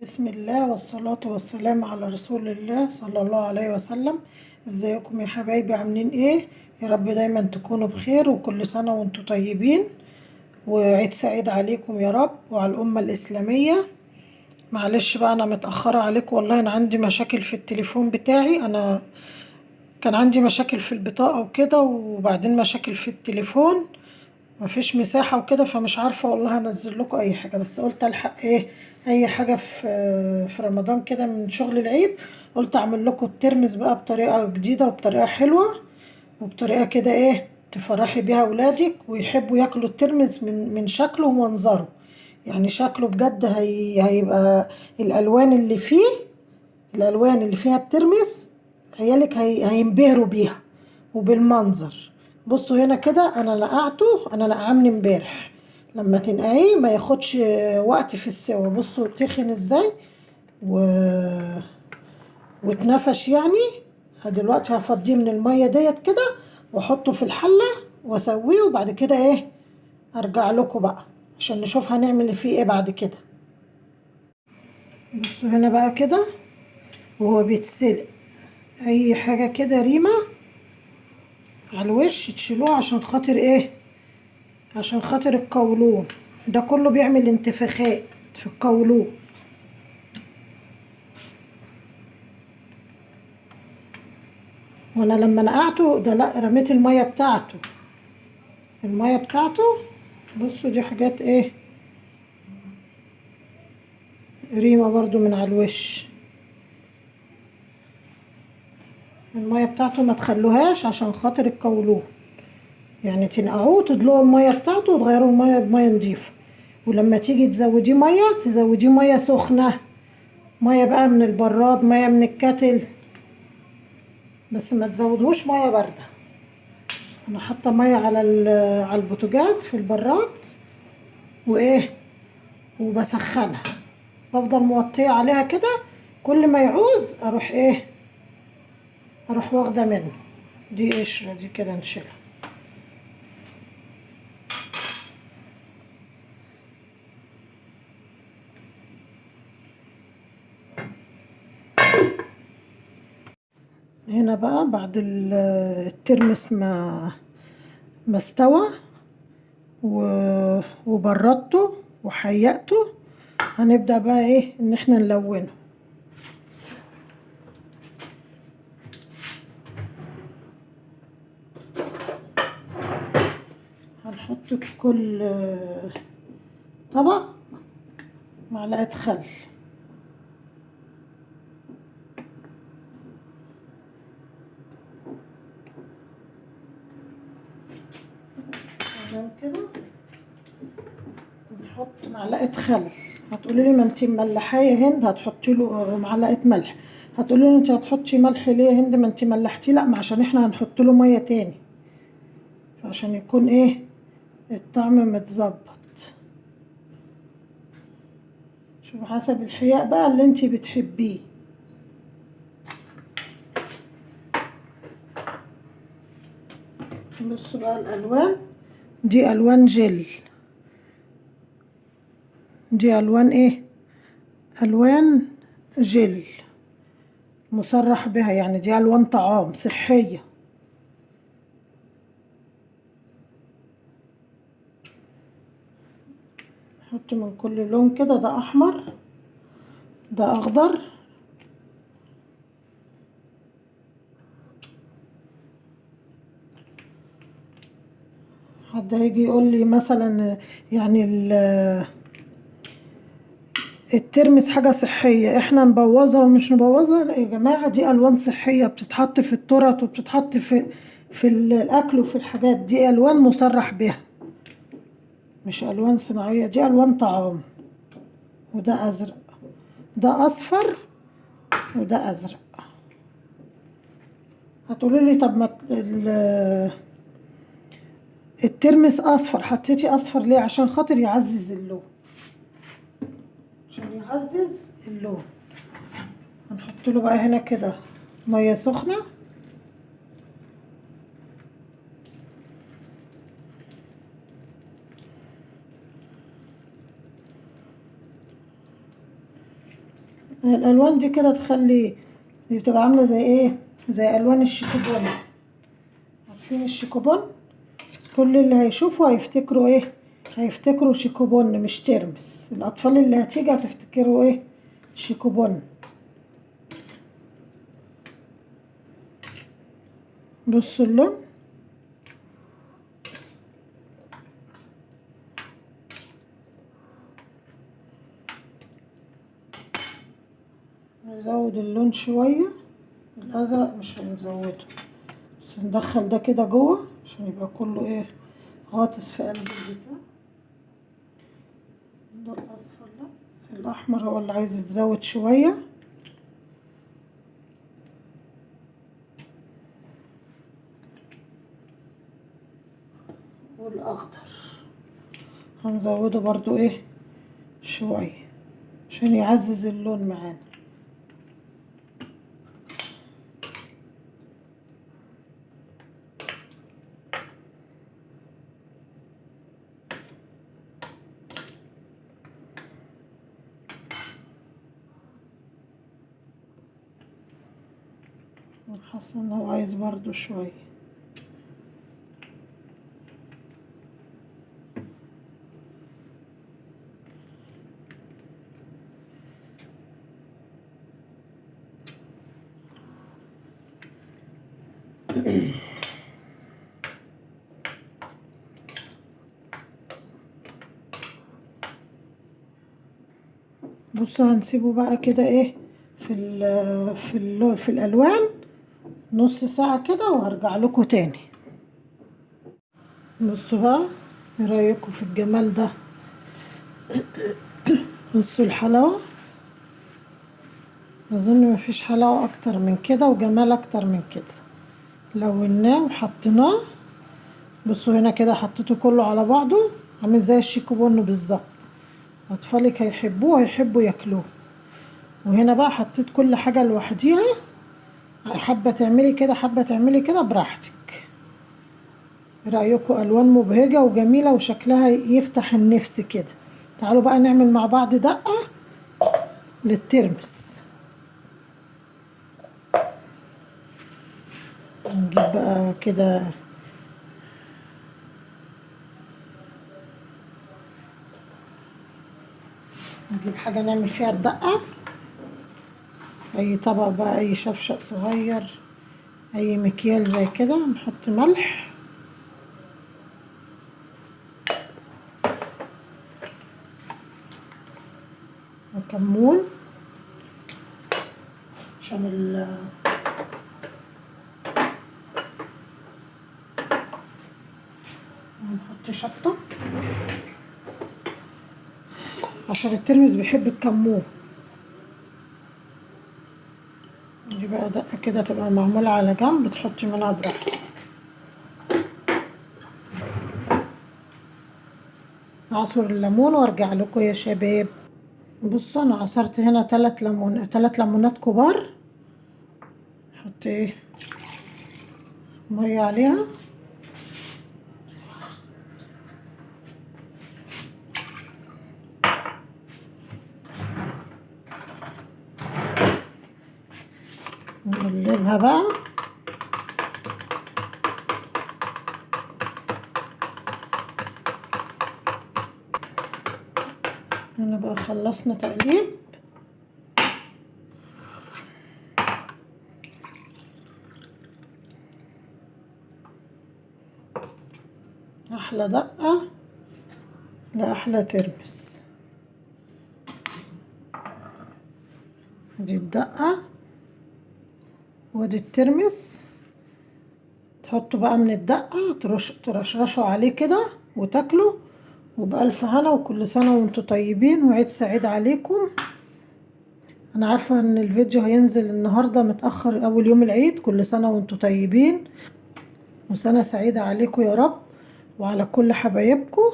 بسم الله والصلاة والسلام على رسول الله صلى الله عليه وسلم. ازيكم يا حبايبي، عاملين ايه؟ يا رب دايما تكونوا بخير، وكل سنة وانتم طيبين، وعيد سعيد عليكم يا رب وعلى الأمة الإسلامية. معلش بقى أنا متأخرة عليكم، والله أنا عندي مشاكل في التليفون بتاعي. أنا كان عندي مشاكل في البطاقة وكده، وبعدين مشاكل في التليفون، مفيش مساحة وكده، فمش عارفة والله انزل لكم اي حاجة، بس قلت الحق ايه، اي حاجة في رمضان كده من شغل العيد. قلت اعمل لكم الترمس بقى بطريقة جديدة وبطريقة حلوة، وبطريقة كده ايه تفرحي بيها اولادك ويحبوا ياكلوا الترمس من شكله ومنظره. يعني شكله بجد هيبقى الالوان اللي فيه، الالوان اللي فيها الترمس، عيالك هينبهروا بيها وبالمنظر. بصوا هنا كده، انا نقعته، انا نقعاه من امبارح. لما تنقعيه ما ياخدش وقت في السوا. بصوا تخن ازاي و... واتنفش يعني. دلوقتي هفضيه من المية ديت كده، واحطه في الحلة واسويه، وبعد كده ايه ارجع لكم بقى عشان نشوف هنعمل فيه ايه بعد كده. بصوا هنا بقى كده وهو بيتسلق، اي حاجة كده ريمة على الوش تشيلوه عشان خاطر ايه، عشان خاطر القولون، ده كله بيعمل انتفاخات في القولون. وانا لما نقعته ده لا، رميت المية بتاعته، المية بتاعته. بصوا دي حاجات ايه، ريمة برضو من على الوش. المية بتاعته ما تخلوهاش عشان خاطر القولون، يعني تنقعوه تدلقوا المية بتاعته وتغيروا المية بمية نضيفة. ولما تيجي تزوديه مية، تزوديه مية سخنة، مية بقى من البراد، مية من الكاتل، بس ما تزودوش مية باردة. انا حاطه ميه على البوتاجاز في البراد، وايه وبسخنها، بفضل موطيه عليها كده، كل ما يعوز اروح ايه، اروح واخده منه. دي قشره دي كده نشيلها. هنا بقى بعد الترمس ما استوى وبردته وحيقته، هنبدأ بقى ايه ان احنا نلونه. هنحط في كل طبق معلقة خل، تمام كده. نحط معلقة خل. هتقولي لي ما انتي مملحاه يا هند، هتحطي له معلقة ملح. هتقولي لي انتي هتحطي ملح ليه يا هند، ما انتي ملحتيه. لا، ما عشان احنا هنحط له ميه تاني، عشان يكون ايه الطعم متظبط. شوفي حسب الحياء بقى اللي انتي بتحبيه. بصوا بقى الالوان، دي الوان جل، دي الوان ايه، الوان جل مصرح بها، يعني دي الوان طعام صحيه. نحط من كل لون كده، ده احمر، ده اخضر. حد هيجي يقول لي مثلا يعني الترمس حاجة صحية احنا نبوظها ومش نبوظها؟ لا يا جماعة، دي الوان صحية بتتحط في التورت وبتتحط في الاكل وفي الحاجات دي، الوان مصرح بها، مش الوان صناعية، دي الوان طعام. وده ازرق، ده اصفر، وده ازرق. هتقولي لي طب ما الترمس اصفر، حطيتي اصفر ليه؟ عشان خاطر يعزز اللون، عشان يعزز اللون. هنحط له بقى هنا كده ميه سخنه، الالوان دي كده تخلي دي بتبقى عامله زي ايه، زي الوان الشيكوبون. عارفين الشيكوبون؟ كل اللي هيشوفوا هيفتكروا ايه، هيفتكروا شيكوبون مش ترمس. الاطفال اللي هتيجي هتفتكروا ايه، شيكوبون. بصوا اللون، نزود اللون شويه. الازرق مش هنزوده، بس ندخل ده كده جوه عشان يبقى كله ايه، غاطس في قلب البتاع. ده الاصفر، لا الاحمر هو اللي عايز يتزود شويه. والاخضر هنزوده برضو ايه شويه عشان يعزز اللون معانا. حاسه ان هو عايز برضو شويه. بصوا هنسيبه بقى كده ايه في الالوان نص ساعه كده وهرجع لكم تاني. بصوا بقى، ايه رايكم في الجمال ده؟ بصوا الحلاوه، اظن مفيش حلاوه اكتر من كده وجمال اكتر من كده. لوناه وحطيناه. بصوا هنا كده حطيته كله على بعضه عامل زي الشيكوبون بالظبط. اطفالك هيحبوه، هيحبوا ياكلوه. وهنا بقى حطيت كل حاجه لوحديها، حابه تعملي كده حابه تعملي كده براحتك. إيه رايكم؟ الوان مبهجه وجميله وشكلها يفتح النفس كده. تعالوا بقى نعمل مع بعض دقه للترمس. نجيب بقى كده نجيب حاجه نعمل فيها الدقه. اي طبق بقى، اي شفشق صغير، اي مكيال زي كده. نحط ملح وكمون عشان ونحط شطة عشان الترمس بيحب الكمون. دي بقى دقة كده تبقى معمولة على جنب، تحطي منها براحتك. اعصر الليمون وارجع لكم يا شباب. بصوا انا عصرت هنا 3 ليمونات كبار. نحط ايه، ميه عليها. نقلبها بقى. هنا بقى خلصنا تقليب. احلى دقة لاحلى ترمس. دي الدقة ودي الترمس. تحطوا بقى من الدقة ترشرشوا عليه كده وتاكلوا. وبألف هنا وكل سنة وانتم طيبين وعيد سعيد عليكم. انا عارفة ان الفيديو هينزل النهاردة متأخر اول يوم العيد. كل سنة وانتم طيبين وسنة سعيدة عليكم يا رب وعلى كل حبايبكم.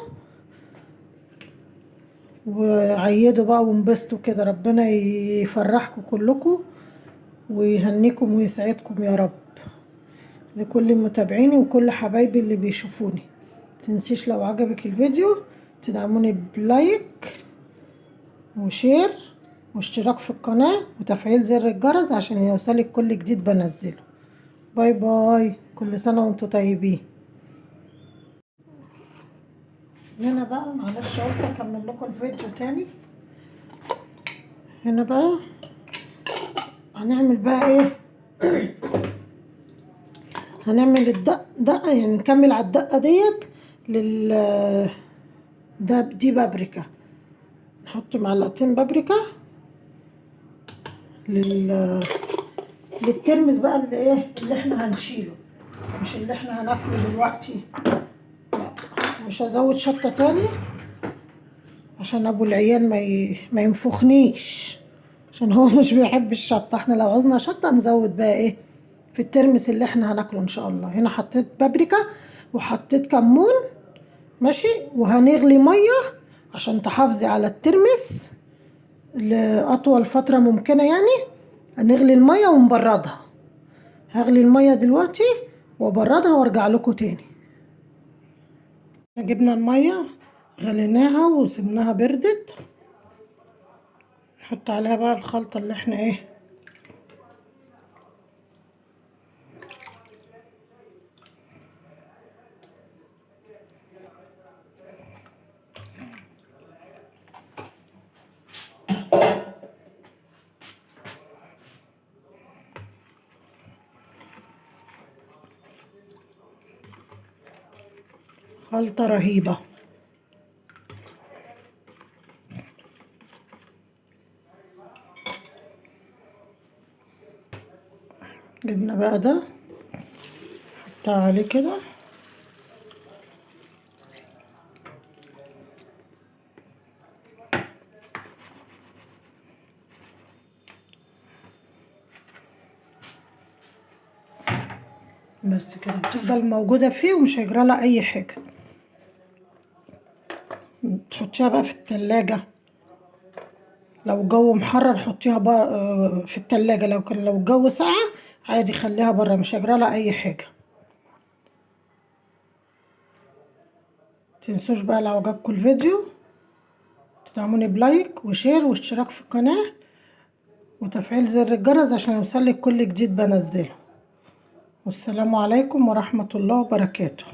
وعيدوا بقى وانبسطوا كده، ربنا يفرحكم كلكم ويهنيكم ويسعدكم يا رب. لكل متابعيني وكل حبايبي اللي بيشوفوني، متنسيش لو عجبك الفيديو تدعموني بلايك وشير واشتراك في القناة وتفعيل زر الجرس عشان يوصلك كل جديد بنزله. باي باي، كل سنة وانتوا طيبين. هنا بقى معلش قلت اكمل لكم الفيديو تاني. هنا بقى هنعمل بقى ايه؟ هنعمل دقة يعني نكمل على الدقة ديت دي بابريكا. نحط معلقتين بابريكا للترمس بقى اللي ايه اللي احنا هنشيله، مش اللي احنا هناكله دلوقتي. لا، مش هزود شطة تاني عشان ابو العيال ما ينفخنيش، عشان هو مش بيحب الشطة. احنا لو عوزنا شطة نزود بقى ايه في الترمس اللي احنا هناكله ان شاء الله. هنا حطيت بابريكا وحطيت كمون ماشي، وهنغلي مية عشان تحافظي على الترمس لأطول فترة ممكنة. يعني هنغلي المية ونبردها. هغلي المية دلوقتي وبردها وارجع لكم تاني. جبنا المية غليناها وسبناها بردت. نحط عليها بقى الخلطة اللي احنا ايه خلطة رهيبة. جبنا بقى ده حطها عليه كده. بس كده بتفضل موجودة فيه ومش هيجرى لها اي حاجة. تحطيها بقى في التلاجة، لو الجو محرر حطيها بقى في التلاجة. لو الجو ساقع عادي خليها بره، مش هيجرى لها اي حاجة. متنسوش بقى لو عجبكم الفيديو تدعموني بلايك وشير واشتراك في القناة وتفعيل زر الجرس عشان يوصلك كل جديد بنزله. والسلام عليكم ورحمة الله وبركاته.